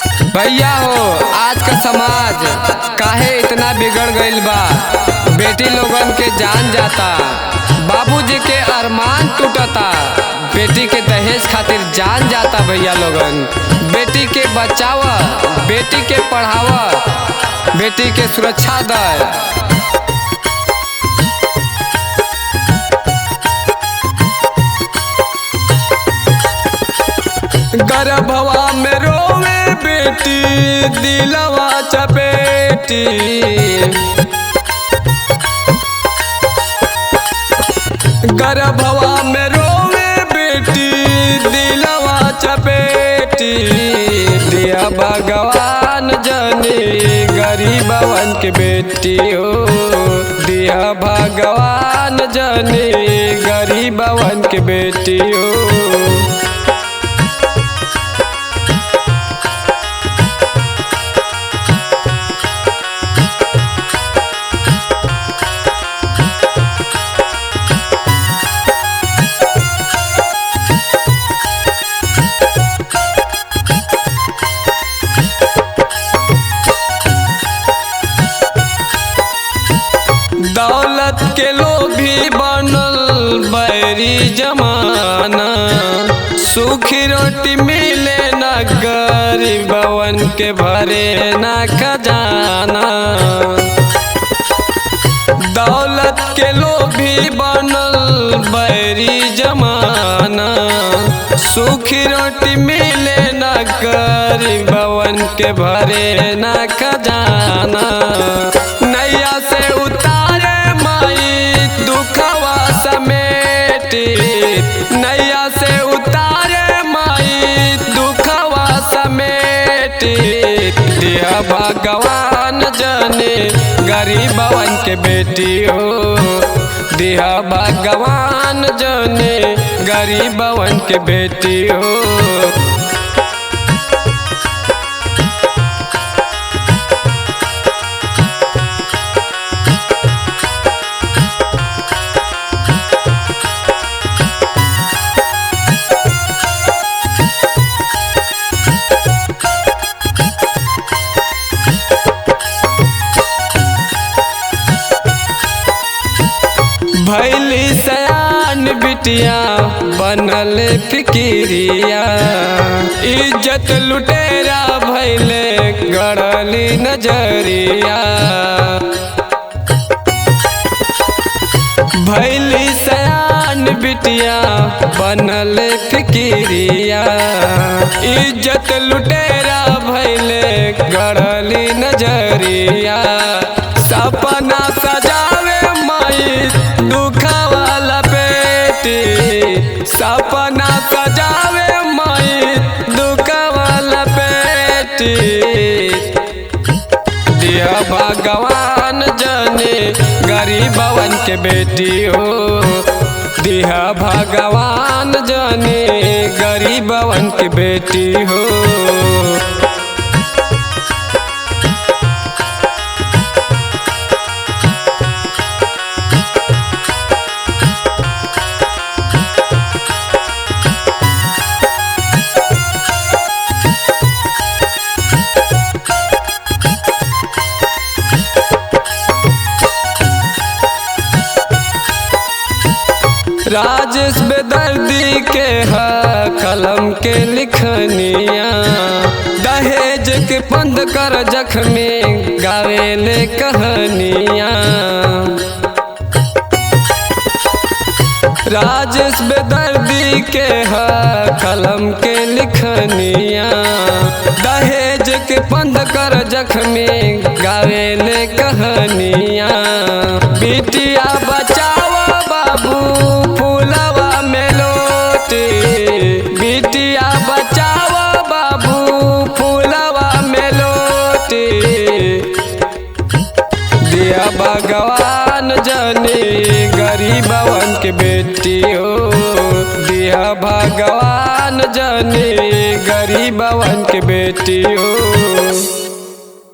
भैया हो, आज का समाज काहे इतना बिगड़ गईल बा। बेटी लोगन के जान जाता, बाबूजी के अरमान टूटता, बेटी के दहेज खातिर जान जाता। भैया लोगन बेटी के बचावा, बेटी के पढ़ावा, बेटी के सुरक्षा द। गर्भवा में रोवे बेटी, दिलवा चपेटी। गर्भवा में रोवे बेटी, दिलवा चपेटी। दिया भगवान जाने गरीबवन के बेटी हो, दिया भगवान जाने गरीबवन के बेटी हो। दौलत के लोभी बनल बैरी जमाना, सूखी रोटी मिले न गरीबवन के भरे न खजाना। दौलत के लोभी बनल बैरी जमाना, सूखी रोटी मिले न गरीबवन के भरे न खजाना। नैया से उतारे माई दुखवा समेटी, नैया से उतारे माई दुखवा समेटी। दिया भगवान जाने गरीबवन के बेटी हो, दिया भगवान जाने गरीबवन के बेटी हो। भैली सयान बिटिया बनल फिकिरिया, इज्जत लुटेरा भैले गड़ली नजरिया। भैली सयान बिटिया बनल फिकिरिया, इज्जत लुटेरा भैले गड़ली नजरिया। सपना सजावे माई दुखवा लपेटी, सपना सजावे माई दुखवा लपेटी। दिया भगवान जाने गरीबवन के बेटी हो, दिया भगवान जाने गरीबवन के बेटी हो। राजेश बेदर्दी के कलम के लिखनिया, दहेज के बंद कर जख्मी गावेले कहानिया। राजेश बेदर्दी के कलम के लिखनिया, दहेज के बंद कर जख्मी गावेले कहानिया। बिटिया बचावा बाबू फूलवा में लोटी, बिटिया बचावा बाबू फूलवा में लोटी। दिया भगवान जाने गरीबवन के बेटी हो, दिया भगवान जाने गरीबवन के बेटी हो।